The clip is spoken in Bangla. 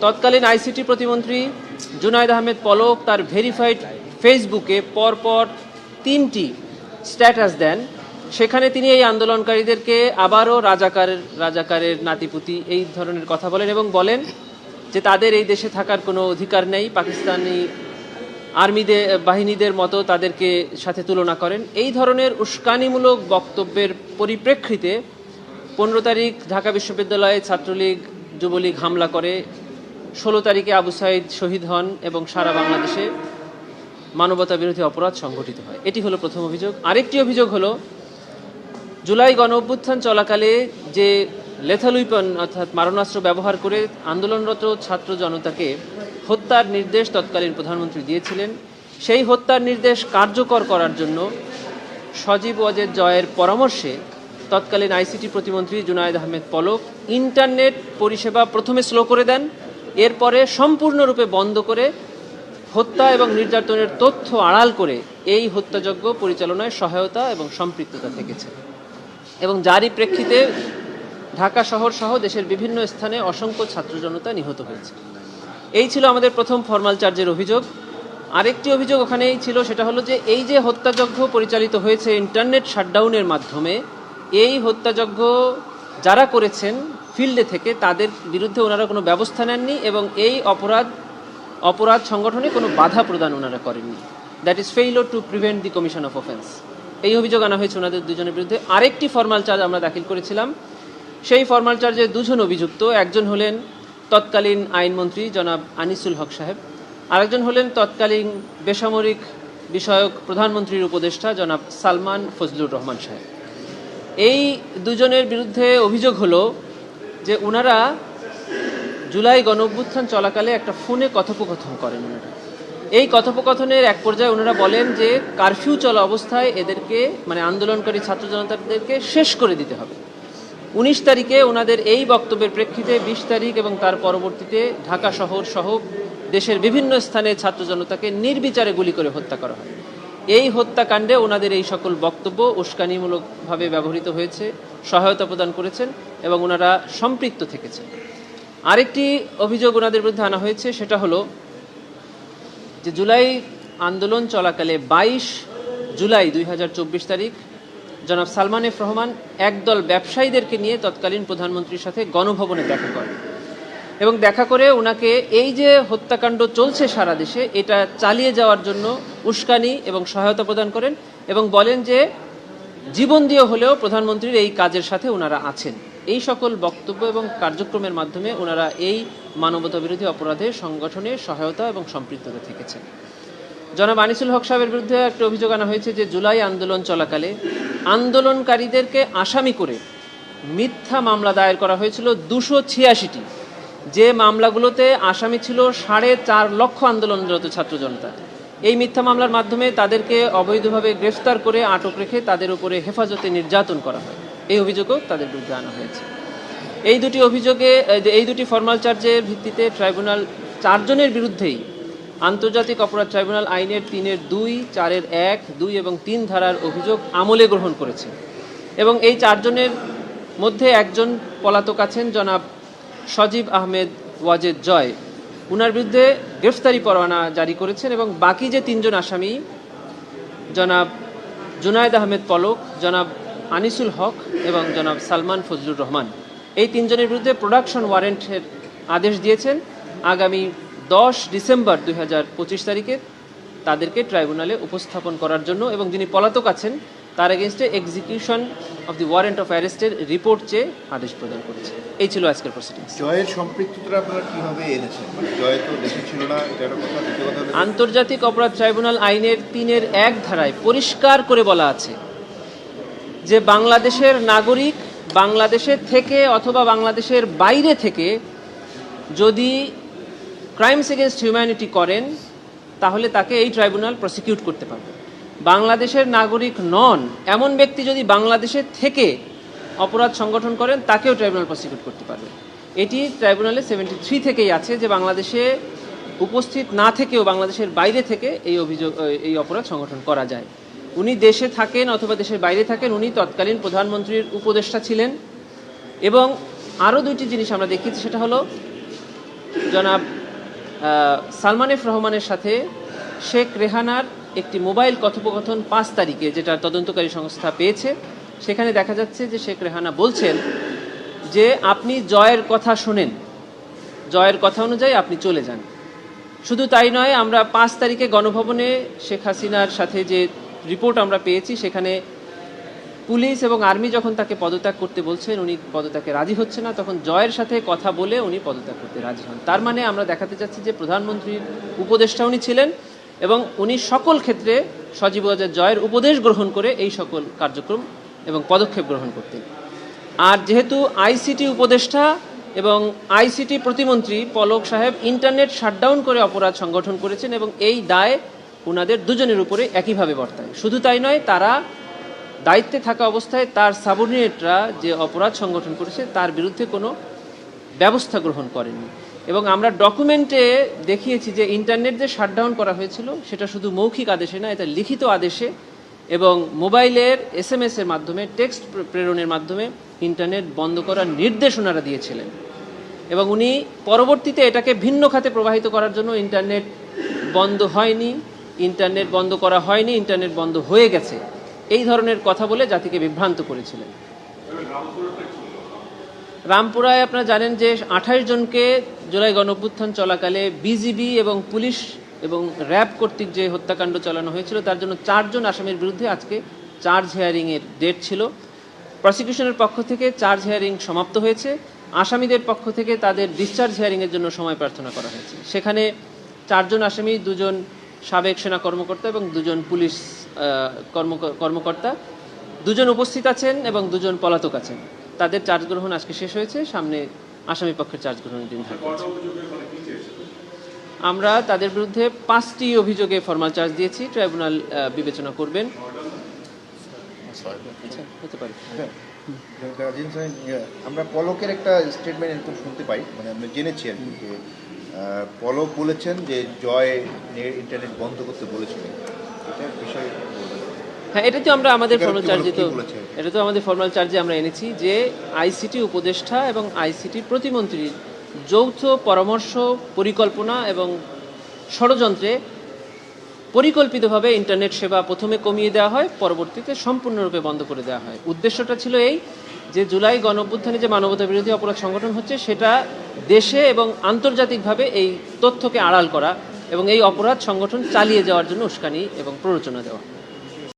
তৎকালীন আইসিটি প্রতিমন্ত্রী জুনায়েদ আহমেদ পলক তার ভেরিফাইড ফেসবুকে পরপর 3টি স্ট্যাটাস দেন। সেখানে তিনি এই আন্দোলনকারীদেরকে আবারও রাজাকারের নাতিপুতি এই ধরনের কথা বলেন এবং বলেন যে তাদের এই দেশে থাকার কোনো অধিকার নেই, পাকিস্তানি বাহিনীদের মতো তাদেরকে সাথে তুলনা করেন। এই ধরনের উস্কানিমূলক বক্তব্যের পরিপ্রেক্ষিতে 15 তারিখ ঢাকা বিশ্ববিদ্যালয়ে ছাত্রলীগ যুবলীগ হামলা করে, 16 তারিখে আবু সাইদ শহীদ হন এবং সারা বাংলাদেশে মানবতা বিরোধী অপরাধ সংঘটিত হয়। এটি হলো প্রথম অভিযোগ। আরেকটি অভিযোগ হলো জুলাই গণ অভ্যুত্থান চলাকালে যে লেথাল উইপন অর্থাৎ মারণাস্ত্র ব্যবহার করে আন্দোলনরত ছাত্র জনতাকে হত্যার নির্দেশ তৎকালীন প্রধানমন্ত্রী দিয়েছিলেন। সেই হত্যার নির্দেশ কার্যকর করার জন্য সজীব ওয়াজেদ জয়ের পরামর্শে তৎকালীন আইসিটি প্রতিমন্ত্রী জুনায়েদ আহমেদ পলক ইন্টারনেট পরিষেবা প্রথমে স্লো করে দেন, এরপরে সম্পূর্ণরূপে বন্ধ করে হত্যা এবং নির্যাতনের তথ্য আড়াল করে এই হত্যাযজ্ঞ পরিচালনায় সহায়তা এবং সম্পৃক্ততা থেকেছে এবং যারই প্রেক্ষিতে ঢাকা শহর সহ দেশের বিভিন্ন স্থানে অসংখ্য ছাত্র জনতা নিহত হয়েছে। এই ছিল আমাদের প্রথম ফরমাল চার্জের অভিযোগ। আরেকটি অভিযোগ ওখানেই ছিল, সেটা হলো যে এই যে হত্যাযজ্ঞ পরিচালিত হয়েছে ইন্টারনেট শাটডাউনের মাধ্যমে, এই হত্যাযজ্ঞ যারা করেছেন ফিল্ডে থেকে তাদের বিরুদ্ধে ওনারা কোনো ব্যবস্থা নেননি এবং এই অপরাধ সংগঠনে কোনো বাধা প্রদান ওনারা করেননি। That is failure to prevent the commission of offence. এই অভিযোগ আনা হয়েছে ওনাদের দুজনের বিরুদ্ধে। আরেকটি ফরমাল চার্জ আমরা দাখিল করেছিলাম। সেই ফরমাল চার্জে দুজন অভিযুক্ত, একজন হলেন তৎকালীন আইনমন্ত্রী জনাব আনিসুল হক সাহেব, আরেকজন হলেন তৎকালীন বেসামরিক বিষয়ক প্রধানমন্ত্রীর উপদেষ্টা জনাব সালমান ফজলুর রহমান সাহেব। এই দুজনের বিরুদ্ধে অভিযোগ হলো যে ওনারা জুলাই গণ অভ্যুত্থান চলাকালে একটা ফোনে কথোপকথন করেন। ওনারা এই কথোপকথনের এক পর্যায়ে ওনারা বলেন যে কারফিউ চলা অবস্থায় এদেরকে মানে আন্দোলনকারী ছাত্র জনতাদেরকে শেষ করে দিতে হবে। 19 তারিখে ওনাদের এই বক্তব্যের প্রেক্ষিতে 20 তারিখ এবং তার পরবর্তীতে ঢাকা শহর সহ দেশের বিভিন্ন স্থানে ছাত্র জনতাকে নির্বিচারে গুলি করে হত্যা করা হয়। এই হত্যাকাণ্ডে ওনাদের এই সকল বক্তব্য উস্কানিমূলকভাবে ব্যবহৃত হয়েছে, সহায়তা প্রদান করেছেন এবং ওনারা সম্পৃক্ত থেকেছেন। আরেকটি অভিযোগ ওনাদের বিরুদ্ধে আনা হয়েছে, সেটা হলো যে জুলাই আন্দোলন চলাকালে 22 জুলাই 2024 তারিখ জনাব সালমান এফ রহমান একদল ব্যবসায়ীদেরকে নিয়ে তৎকালীন প্রধানমন্ত্রীর সাথে গণভবনে দেখা করেন এবং দেখা করে ওনাকে এই যে হত্যাকাণ্ড চলছে সারা দেশে এটা চালিয়ে যাওয়ার জন্য উস্কানি এবং সহায়তা প্রদান করেন এবং বলেন যে জীবন দিয়ে হলেও প্রধানমন্ত্রীর এই কাজের সাথে ওনারা আছেন। এই সকল বক্তব্য এবং কার্যক্রমের মাধ্যমে ওনারা এই মানবতা বিরোধী অপরাধে সংগঠনে সহায়তা এবং সম্পৃক্ততা থেকেছেন। জনাব আনিসুল হক সাহেবের বিরুদ্ধে একটা অভিযোগ আনা হয়েছে যে জুলাই আন্দোলন চলাকালে আন্দোলনকারীদেরকে আসামি করে মিথ্যা মামলা দায়ের করা হয়েছিল 286টি, যে মামলাগুলোতে আসামি ছিল 4.5 লক্ষ আন্দোলনরত ছাত্র জনতা। এই মিথ্যা মামলার মাধ্যমে তাদেরকে অবৈধভাবে গ্রেফতার করে আটক রেখে তাদের উপরে হেফাজতে নির্যাতন করা হয়। এই অভিযোগও তাদের বিরুদ্ধে আনা হয়েছে। এই দুটি ফরমাল চার্জের ভিত্তিতে ট্রাইব্যুনাল 4 জনের বিরুদ্ধেই আন্তর্জাতিক অপরাধ ট্রাইব্যুনাল আইনের 3-এর 2, 4-এর 1, 2 এবং 3 ধারার অভিযোগ আমলে গ্রহণ করেছে এবং এই 4 জনের মধ্যে একজন পলাতক আছেন জনাব সজীব আহমেদ ওয়াজেদ জয়, উনার বিরুদ্ধে গ্রেফতারি পরোয়ানা জারি করেছেন এবং বাকি যে 3 জন আসামি জনাব জুনায়েদ আহমেদ পলক, জনাব আনিসুল হক এবং জনাব সালমান ফজলুর রহমান, এই 3 জনের বিরুদ্ধে প্রোডাকশন ওয়ারেন্টের আদেশ দিয়েছেন। আগামী 10 ডিসেম্বর 2025 তারিখে তাদেরকে ট্রাইব্যুনালে উপস্থাপন করার জন্য এবং যিনি পলাতক আছেন তার এগেনস্টে execution of the warrant of অ্যারেস্টের রিপোর্ট চেয়ে আদেশ প্রদান করেছে। এই ছিল আজকের প্রসিডিংস। জয়ের সম্পৃক্ততা আপনারা কিভাবে এনেছেন? মানে জয় তো দেশে ছিল না, এটার কথা আন্তর্জাতিক অপরাধ ট্রাইব্যুনাল আইনের 3-এর 1 ধারায় পরিষ্কার করে বলা আছে যে বাংলাদেশের নাগরিক বাংলাদেশের থেকে অথবা বাংলাদেশের বাইরে থেকে যদি ক্রাইমস এগেনস্ট হিউম্যানিটি করেন তাহলে তাকে এই ট্রাইব্যুনাল প্রসিকিউট করতে পারবে। বাংলাদেশের নাগরিক নন এমন ব্যক্তি যদি বাংলাদেশের থেকে অপরাধ সংগঠন করেন তাকেও ট্রাইব্যুনাল প্রসিকিউট করতে পারবে। এটি ট্রাইব্যুনালে 73 থেকেই আছে যে বাংলাদেশে উপস্থিত না থেকেও বাংলাদেশের বাইরে থেকে এই অপরাধ সংগঠন করা যায়। উনি দেশে থাকেন অথবা দেশের বাইরে থাকেন, উনি তৎকালীন প্রধানমন্ত্রীর উপদেষ্টা ছিলেন। এবং আরও 2টি জিনিস আমরা দেখেছি, সেটা হলো জনাব সালমান এফ রহমানের সাথে শেখ রেহানার একটি মোবাইল কথোপকথন 5 তারিখে, যেটা তদন্তকারী সংস্থা পেয়েছে, সেখানে দেখা যাচ্ছে যে শেখ রেহানা বলছেন যে আপনি জয়ের কথা শোনেন, জয়ের কথা অনুযায়ী আপনি চলে যান। শুধু তাই নয়, আমরা 5 তারিখে গণভবনে শেখ হাসিনার সাথে যে রিপোর্ট আমরা পেয়েছি, সেখানে পুলিশ এবং আর্মি যখন তাকে পদত্যাগ করতে বলছেন, উনি পদত্যাগে রাজি হচ্ছে না, তখন জয়ের সাথে কথা বলে উনি পদত্যাগ করতে রাজি হন। তার মানে আমরা দেখাতে চাচ্ছি যে প্রধানমন্ত্রীর উপদেষ্টা উনি ছিলেন এবং উনি সকল ক্ষেত্রে সজীব ওয়াজেদ জয়ের উপদেশ গ্রহণ করে এই সকল কার্যক্রম এবং পদক্ষেপ গ্রহণ করতেন। আর যেহেতু আইসিটি উপদেষ্টা এবং আইসিটি প্রতিমন্ত্রী পলক সাহেব ইন্টারনেট শাটডাউন করে অপরাধ সংগঠন করেছেন এবং এই দায় ওনাদের দুজনের উপরে একইভাবে বর্তায়। শুধু তাই নয়, তারা দায়িত্বে থাকা অবস্থায় তার সাবঅর্ডিনেটরা যে অপরাধ সংগঠন করেছে তার বিরুদ্ধে কোনো ব্যবস্থা গ্রহণ করেনি। এবং আমরা ডকুমেন্টে দেখিয়েছি যে ইন্টারনেট যে শাটডাউন করা হয়েছিল সেটা শুধু মৌখিক আদেশে না, এটা লিখিত আদেশে এবং মোবাইলের SMS এর মাধ্যমে, টেক্সট প্রেরণের মাধ্যমে ইন্টারনেট বন্ধ করার নির্দেশ ওনারা দিয়েছিলেন। এবং উনি পরবর্তীতে এটাকে ভিন্ন খাতে প্রবাহিত করার জন্য ইন্টারনেট বন্ধ হয়নি, ইন্টারনেট বন্ধ করা হয়নি, ইন্টারনেট বন্ধ হয়ে গেছে, এই ধরনের কথা বলে জাতিকে বিভ্রান্ত করেছিলেন। রামপুরায় আপনারা জানেন যে 28 জনকে জুলাই গণঅভ্যুত্থান চলাকালে বিজিবি এবং পুলিশ এবং র্যাব কর্তৃক যে হত্যাকাণ্ড চালানো হয়েছিল তার জন্য 4 জন আসামির বিরুদ্ধে আজকে চার্জ হিয়ারিংয়ের ডেট ছিল। প্রসিকিউশনের পক্ষ থেকে চার্জ হিয়ারিং সমাপ্ত হয়েছে, আসামিদের পক্ষ থেকে তাদের ডিসচার্জ হিয়ারিংয়ের জন্য সময় প্রার্থনা করা হয়েছে। সেখানে 4 জন আসামি, 2 জন সাবেক সেনা কর্মকর্তা এবং 2 জন পুলিশ কর্মকর্তা, 2 জন উপস্থিত আছেন এবং 2 জন পলাতক আছেন। তাদের চার্জ গ্রহণ আজকে শেষ হয়েছে, সামনে আসামি পক্ষের চার্জ গ্রহণের দিন থাকবে। আমরা তাদের বিরুদ্ধে 5টি অভিযোগে ফরমাল চার্জ দিয়েছি, ট্রাইব্যুনাল বিবেচনা করবেন। আচ্ছা, হতে পারে। আমরা পলকের একটা স্টেটমেন্ট এরকম শুনতে পাই, মানে আমরা জেনেছি আর কি, যে পলক বলেছেন যে জয় ইন্টারনেট বন্ধ করতে বলেছিলেন, এটা বিষয়। হ্যাঁ, এটা তো আমরা আমাদের ফর্মাল চার্জে আমাদের ফর্মাল চার্জে আমরা এনেছি যে আইসিটি উপদেষ্টা এবং আইসিটি প্রতিমন্ত্রীর যৌথ পরামর্শ, পরিকল্পনা এবং ষড়যন্ত্রে পরিকল্পিতভাবে ইন্টারনেট সেবা প্রথমে কমিয়ে দেওয়া হয়, পরবর্তীতে সম্পূর্ণরূপে বন্ধ করে দেওয়া হয়। উদ্দেশ্যটা ছিল এই যে জুলাই গণঅভ্যুত্থানে যে মানবতা বিরোধী অপরাধ সংগঠন হচ্ছে সেটা দেশে এবং আন্তর্জাতিকভাবে এই তথ্যকে আড়াল করা এবং এই অপরাধ সংগঠন চালিয়ে যাওয়ার জন্য উস্কানি এবং প্ররোচনা দেওয়া।